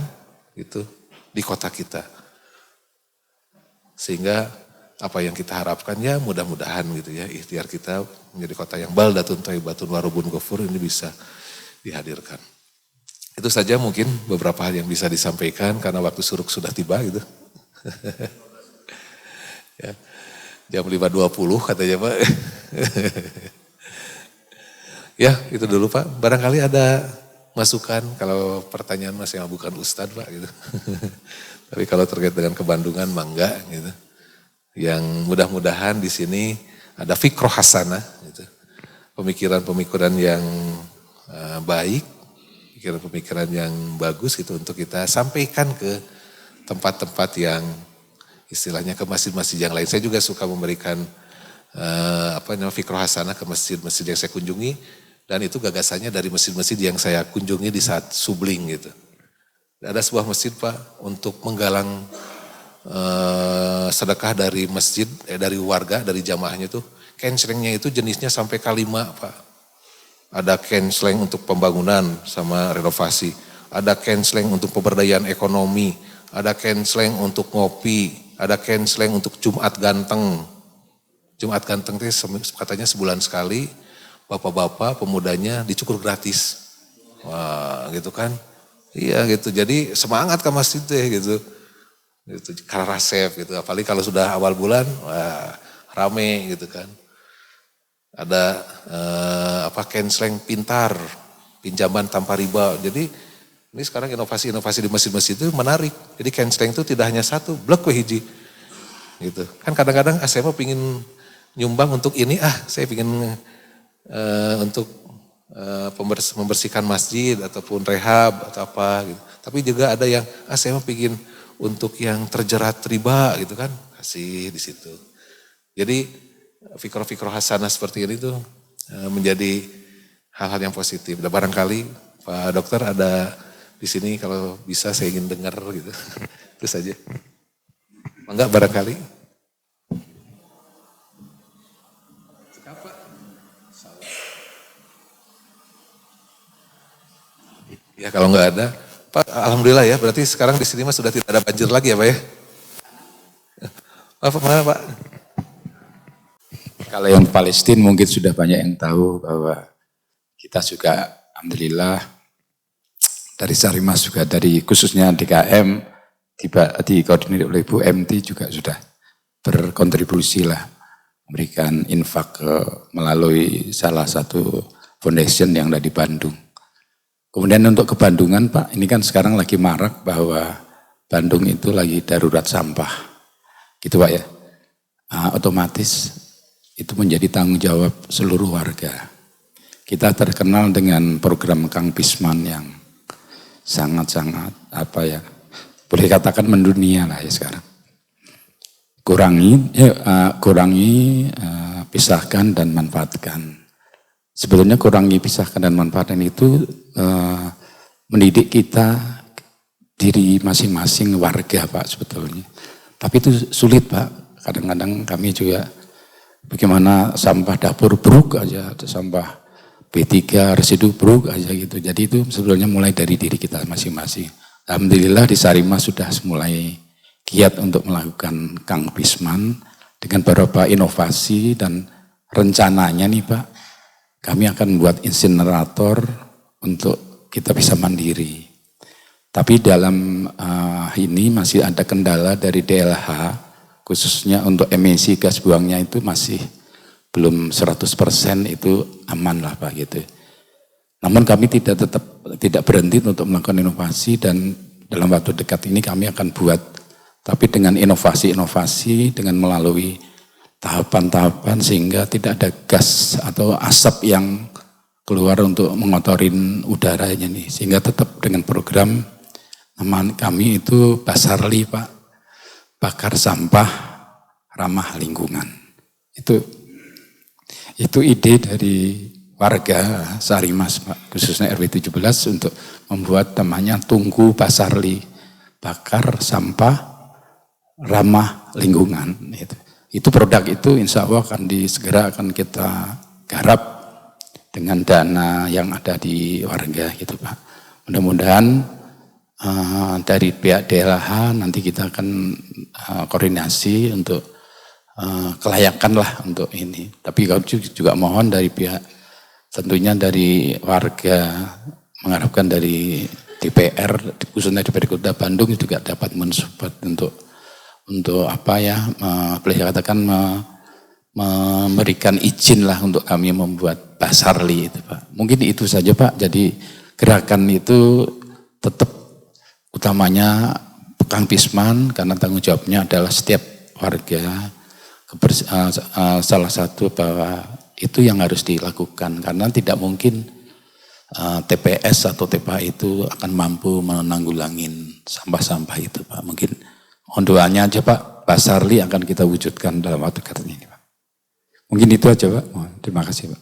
gitu di kota kita. Sehingga apa yang kita harapkan ya mudah-mudahan gitu ya ikhtiar kita menjadi kota yang baldatun thayyibatun warubun ghafur ini bisa dihadirkan. Itu saja mungkin beberapa hal yang bisa disampaikan karena waktu suruk sudah tiba gitu. Ya, jam 5.20 katanya Pak. Ya, itu dulu Pak. Barangkali ada masukan kalau pertanyaan Mas yang bukan Ustadz Pak gitu. Tapi kalau terkait dengan kebandungan mah enggak gitu. Yang mudah-mudahan di sini ada fikroh hasanah gitu. Pemikiran-pemikiran yang baik, pemikiran-pemikiran yang bagus gitu untuk kita sampaikan ke tempat-tempat yang istilahnya ke masjid-masjid yang lain. Saya juga suka memberikan fikroh hasanah ke masjid-masjid yang saya kunjungi. Dan itu gagasannya dari masjid-masjid yang saya kunjungi di saat subling gitu. Ada sebuah masjid Pak untuk menggalang sedekah dari masjid, dari warga, dari jamaahnya tuh. Kenslengnya itu jenisnya sampai K5 Pak. Ada kensleng untuk pembangunan sama renovasi. Ada kensleng untuk pemberdayaan ekonomi. Ada kensleng untuk ngopi. Ada kensleng untuk Jumat Ganteng. Jumat Ganteng itu katanya sebulan sekali. Bapak-bapak pemudanya dicukur gratis. Wah gitu kan. Iya gitu. Jadi semangat ke masjid deh gitu. Gitu. Karena rasef gitu. Apalagi kalau sudah awal bulan, wah rame gitu kan. Ada kensleng pintar, pinjaman tanpa riba. Jadi ini sekarang inovasi-inovasi di masjid-masjid itu menarik. Jadi kensleng itu tidak hanya satu, blok hiji. Gitu. Kan kadang-kadang saya mau pingin nyumbang untuk ini, saya pingin untuk membersihkan masjid ataupun rehab atau apa gitu. Tapi juga ada yang saya mau pingin untuk yang terjerat riba gitu kan, kasih di situ. Jadi fikroh-fikroh hasanah seperti ini tuh menjadi hal-hal yang positif. Dan barangkali Pak Dokter ada di sini kalau bisa saya ingin dengar gitu. Itu saja. Enggak barangkali. Ya kalau nggak ada, Pak, alhamdulillah ya. Berarti sekarang di sini mah sudah tidak ada banjir lagi ya Pak ya? Pak, mana Pak? Kalau yang Palestina mungkin sudah banyak yang tahu bahwa kita juga alhamdulillah dari Sarimas juga dari khususnya DKM dikoordinir oleh Bu MT juga sudah berkontribusi lah memberikan infak melalui salah satu foundation yang ada di Bandung. Kemudian untuk ke Bandungan Pak, ini kan sekarang lagi marak bahwa Bandung itu lagi darurat sampah. Gitu Pak ya. Otomatis itu menjadi tanggung jawab seluruh warga. Kita terkenal dengan program Kang Pisman yang sangat-sangat boleh katakan mendunia lah ya sekarang. Kurangi, pisahkan dan manfaatkan. Sebetulnya kurangi, pisahkan dan manfaatkan itu mendidik kita diri masing-masing warga Pak sebetulnya. Tapi itu sulit Pak. Kadang-kadang kami juga bagaimana sampah dapur bruk aja, atau sampah B3 residu bruk aja gitu. Jadi itu sebetulnya mulai dari diri kita masing-masing. Alhamdulillah di Sarimas sudah mulai giat untuk melakukan Kang Pisman dengan beberapa inovasi dan rencananya nih Pak. Kami akan buat insinerator untuk kita bisa mandiri. Tapi dalam ini masih ada kendala dari DLH, khususnya untuk emisi gas buangnya itu masih belum 100% itu aman lah Pak gitu. Namun kami tidak berhenti untuk melakukan inovasi dan dalam waktu dekat ini kami akan buat. Tapi dengan inovasi-inovasi, dengan melalui tahapan-tahapan sehingga tidak ada gas atau asap yang keluar untuk mengotorin udaranya nih. Sehingga tetap dengan program nama kami itu Basarli Pak, bakar sampah ramah lingkungan. Itu ide dari warga Sarimas Pak, khususnya RW 17 untuk membuat namanya Tungku Basarli, bakar sampah ramah lingkungan. Itu produk itu insya Allah segera akan kita garap dengan dana yang ada di warga gitu Pak. Mudah-mudahan dari pihak DLH nanti kita akan koordinasi untuk kelayakan lah untuk ini. Tapi kami juga mohon dari pihak tentunya dari warga mengharapkan dari DPR khususnya DPR Kota Bandung juga dapat mensupport untuk boleh katakan memberikan izin lah untuk kami membuat Pak Sarli itu Pak. Mungkin itu saja Pak. Jadi gerakan itu tetap utamanya Kang Pisman karena tanggung jawabnya adalah setiap warga salah satu bahwa itu yang harus dilakukan karena tidak mungkin TPS atau TPA itu akan mampu menanggulangin sampah-sampah itu Pak. Mungkin mohon doanya aja Pak Sarli akan kita wujudkan dalam waktu dekat ini Pak. Mungkin itu aja Pak. Terima kasih Pak.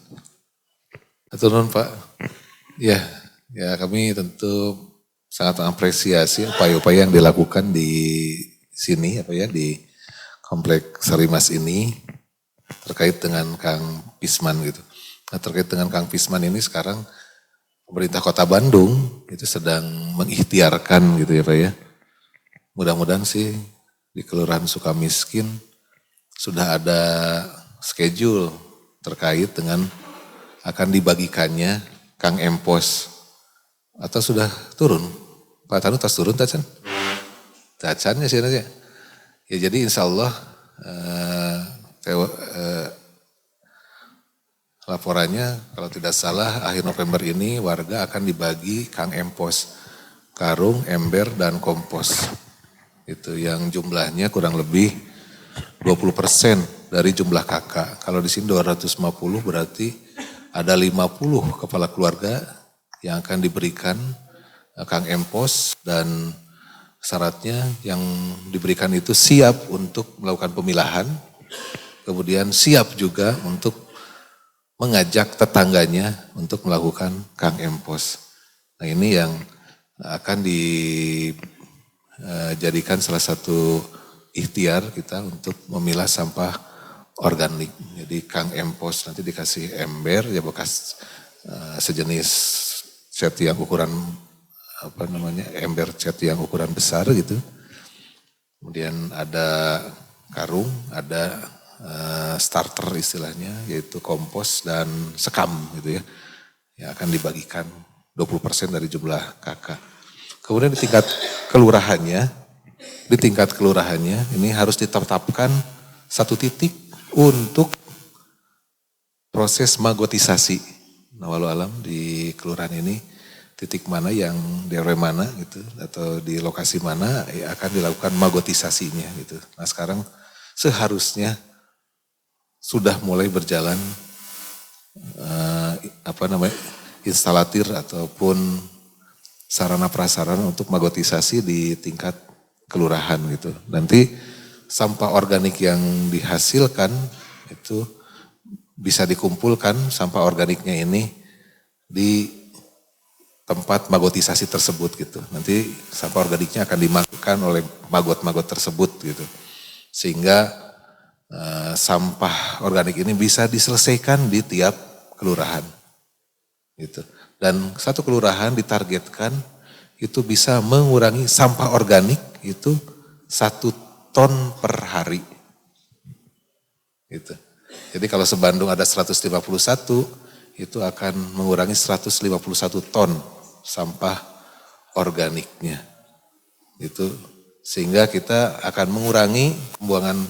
Atur nuhun Pak. Ya kami tentu sangat mengapresiasi upaya-upaya yang dilakukan di sini di Komplek Sarimas ini terkait dengan Kang Pisman gitu. Nah terkait dengan Kang Pisman ini sekarang pemerintah Kota Bandung itu sedang mengikhtiarkan gitu ya Pak ya. Mudah-mudahan sih di Kelurahan Sukamiskin sudah ada schedule terkait dengan akan dibagikannya Kang Empos. Atau sudah turun? Pak Tanu tas turun Tacan? Tacannya sih nanti. Ya jadi insya Allah laporannya kalau tidak salah akhir November ini warga akan dibagi Kang Empos. Karung, ember, dan kompos. Itu yang jumlahnya kurang lebih 20% dari jumlah kakak. Kalau di sini 250 berarti ada 50 kepala keluarga yang akan diberikan Kang Empos dan syaratnya yang diberikan itu siap untuk melakukan pemilahan, kemudian siap juga untuk mengajak tetangganya untuk melakukan Kang Empos. Nah ini yang akan dijadikan salah satu ikhtiar kita untuk memilah sampah organik. Jadi Kang Empos nanti dikasih ember ya bekas sejenis cat yang ukuran ember cat yang ukuran besar gitu. Kemudian ada karung, ada starter istilahnya yaitu kompos dan sekam gitu ya. Yang akan dibagikan 20% dari jumlah kakak. Kemudian di tingkat kelurahannya ini harus ditetapkan satu titik untuk proses magotisasi. Nah walau alam di kelurahan ini titik mana yang di RW mana gitu atau di lokasi mana ya akan dilakukan magotisasinya gitu. Nah sekarang seharusnya sudah mulai berjalan instalatir ataupun sarana prasarana untuk magotisasi di tingkat kelurahan gitu. Nanti sampah organik yang dihasilkan itu bisa dikumpulkan sampah organiknya ini di tempat magotisasi tersebut gitu. Nanti sampah organiknya akan dimakan oleh magot-magot tersebut gitu. Sehingga sampah organik ini bisa diselesaikan di tiap kelurahan gitu. Dan satu kelurahan ditargetkan itu bisa mengurangi sampah organik itu 1 ton per hari. Gitu. Jadi kalau sebandung ada 151 itu akan mengurangi 151 ton sampah organiknya. Itu sehingga kita akan mengurangi pembuangan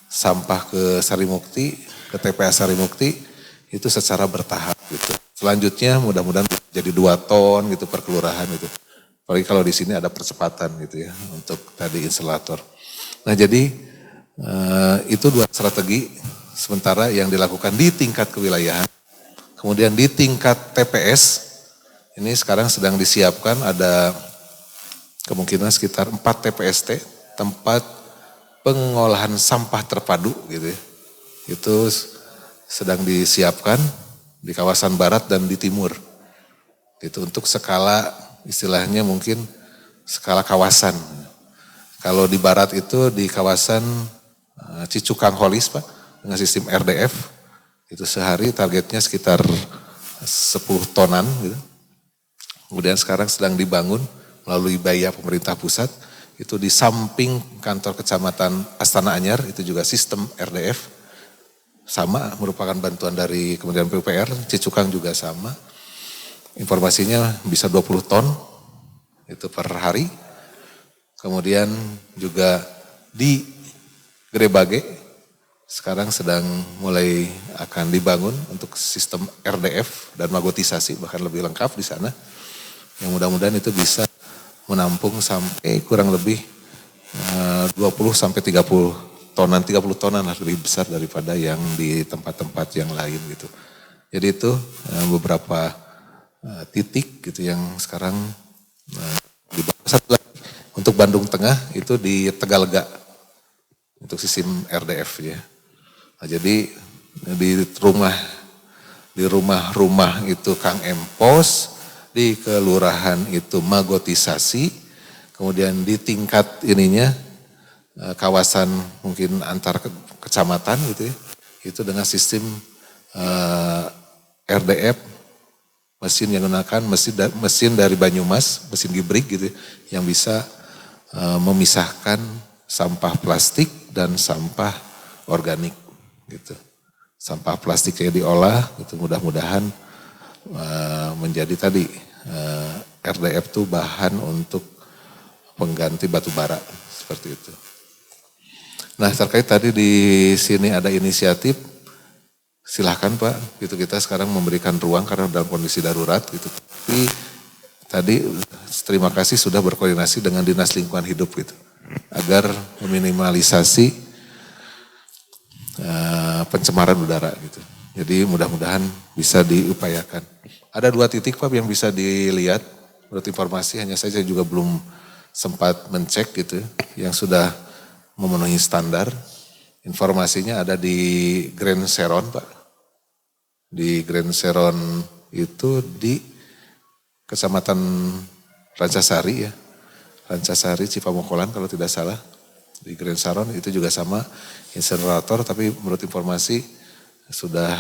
sampah ke Sarimukti, ke TPA Sarimukti itu secara bertahap gitu. Selanjutnya mudah-mudahan jadi 2 ton gitu per kelurahan gitu. Apalagi kalau di sini ada percepatan gitu ya untuk tadi instalator. Nah jadi itu 2 strategi sementara yang dilakukan di tingkat kewilayahan. Kemudian di tingkat TPS ini sekarang sedang disiapkan ada kemungkinan sekitar 4 TPST tempat pengolahan sampah terpadu gitu ya. Itu sedang disiapkan di kawasan barat dan di timur. Itu untuk skala istilahnya mungkin skala kawasan. Kalau di barat itu di kawasan Cicukang Holis Pak dengan sistem RDF itu sehari targetnya sekitar 10 tonan gitu. Kemudian sekarang sedang dibangun melalui biaya pemerintah pusat itu di samping kantor kecamatan Astana Anyar itu juga sistem RDF sama merupakan bantuan dari Kementerian PUPR, Cicukang juga sama. Informasinya bisa 20 ton itu per hari. Kemudian juga di Gede Bage sekarang sedang mulai akan dibangun untuk sistem RDF dan magotisasi, bahkan lebih lengkap di sana. Yang mudah-mudahan itu bisa menampung sampai kurang lebih 20 sampai 30 tonan lah, lebih besar daripada yang di tempat-tempat yang lain gitu. Jadi itu beberapa titik gitu yang sekarang dibangun. Satu lagi untuk Bandung Tengah itu di Tegalega untuk sistem RDF ya. Nah, jadi di rumah-rumah itu Kang Empos, di kelurahan itu magotisasi, kemudian di tingkat ininya kawasan mungkin antar kecamatan gitu ya, itu dengan sistem RDF, mesin yang menggunakan mesin dari Banyumas, mesin gibrig gitu ya, yang bisa memisahkan sampah plastik dan sampah organik gitu. Sampah plastiknya diolah gitu, mudah-mudahan menjadi tadi RDF itu bahan untuk pengganti batu bara seperti itu. Nah, terkait tadi di sini ada inisiatif, silahkan Pak, gitu kita sekarang memberikan ruang karena dalam kondisi darurat gitu. Tapi tadi terima kasih sudah berkoordinasi dengan Dinas Lingkungan Hidup gitu, agar meminimalisasi pencemaran udara gitu. Jadi mudah-mudahan bisa diupayakan. Ada 2 titik Pak yang bisa dilihat, menurut informasi hanya saja juga belum sempat mencek gitu, yang sudah memenuhi standar. Informasinya ada di Grand Seron Pak. Di Grand Seron itu di Kecamatan Rancasari ya. Rancasari Cipamokolan kalau tidak salah. Di Grand Saron itu juga sama insenerator, tapi menurut informasi sudah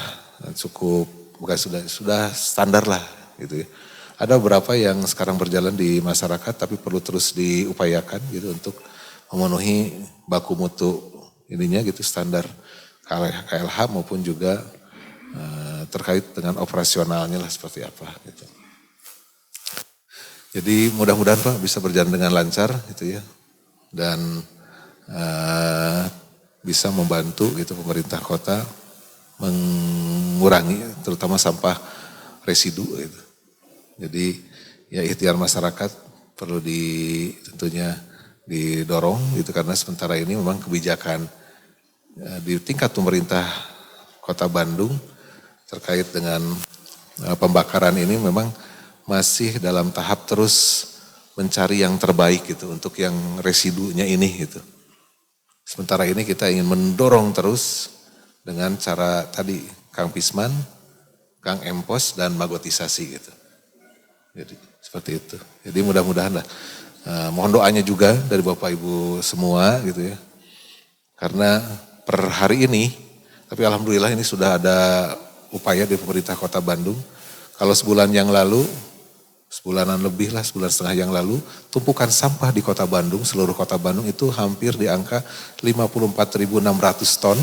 cukup, bukan sudah standar lah gitu ya. Ada beberapa yang sekarang berjalan di masyarakat tapi perlu terus diupayakan gitu untuk memenuhi baku mutu ininya gitu, standar KLH maupun juga terkait dengan operasionalnya lah seperti apa gitu. Jadi mudah-mudahan Pak bisa berjalan dengan lancar gitu ya, dan bisa membantu gitu pemerintah kota mengurangi terutama sampah residu gitu. Jadi ya ikhtiar masyarakat perlu tentunya didorong gitu, karena sementara ini memang kebijakan di tingkat pemerintah Kota Bandung terkait dengan pembakaran ini memang masih dalam tahap terus mencari yang terbaik gitu untuk yang residunya ini gitu. Sementara ini kita ingin mendorong terus dengan cara tadi Kang Pisman, Kang Empos dan magotisasi gitu. Jadi seperti itu. Jadi mudah-mudahan lah. Mohon doanya juga dari Bapak Ibu semua gitu ya. Karena per hari ini, tapi alhamdulillah ini sudah ada upaya di pemerintah Kota Bandung. Kalau sebulan yang lalu, sebulanan lebih lah, sebulan setengah yang lalu, tumpukan sampah di Kota Bandung, seluruh Kota Bandung itu hampir di angka 54.600 ton.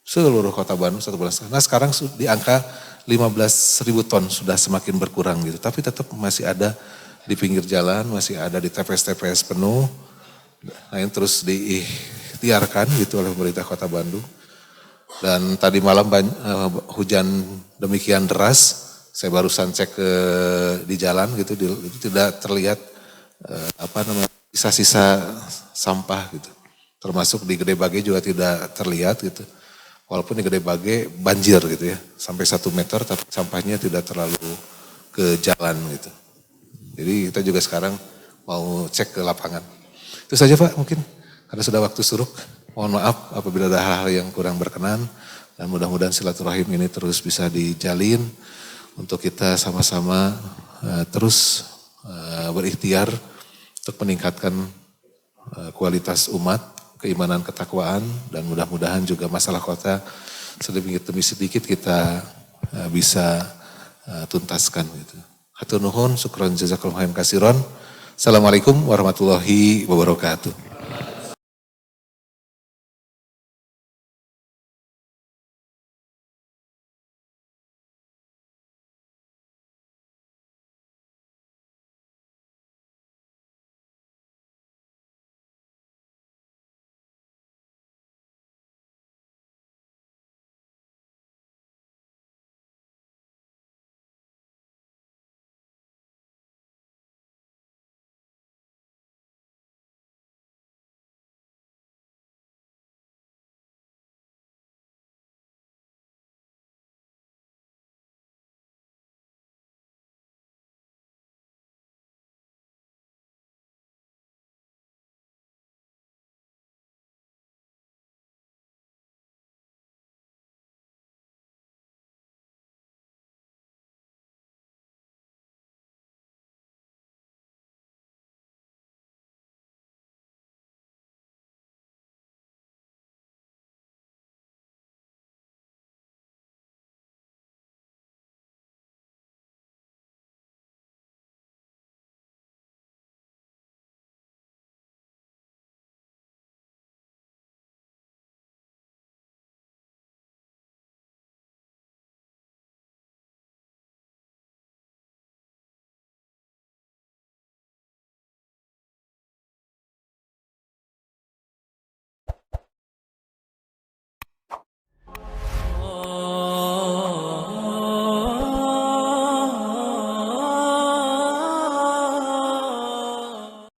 Seluruh Kota Bandung satu bulan setengah. Nah sekarang di angka 15.000 ton, sudah semakin berkurang gitu. Tapi tetap masih ada di pinggir jalan, masih ada di TPS-TPS penuh. Nah yang terus diikhtiarkan gitu oleh pemerintah Kota Bandung. Dan tadi malam hujan demikian deras, saya barusan cek di jalan gitu, itu tidak terlihat sisa-sisa sampah gitu. Termasuk di Gede Bage juga tidak terlihat gitu. Walaupun di Gede Bage banjir gitu ya, sampai 1 meter tapi sampahnya tidak terlalu ke jalan gitu. Jadi kita juga sekarang mau cek ke lapangan. Itu saja Pak mungkin, karena sudah waktu suruk. Mohon maaf apabila ada hal-hal yang kurang berkenan, dan mudah-mudahan silaturahim ini terus bisa dijalin untuk kita sama-sama terus berikhtiar untuk meningkatkan kualitas umat, keimanan, ketakwaan, dan mudah-mudahan juga masalah kota sedikit demi sedikit kita bisa tuntaskan gitu. Hatur nuhun, syukron jazakallahu khairan kasiron. Assalamualaikum warahmatullahi wabarakatuh.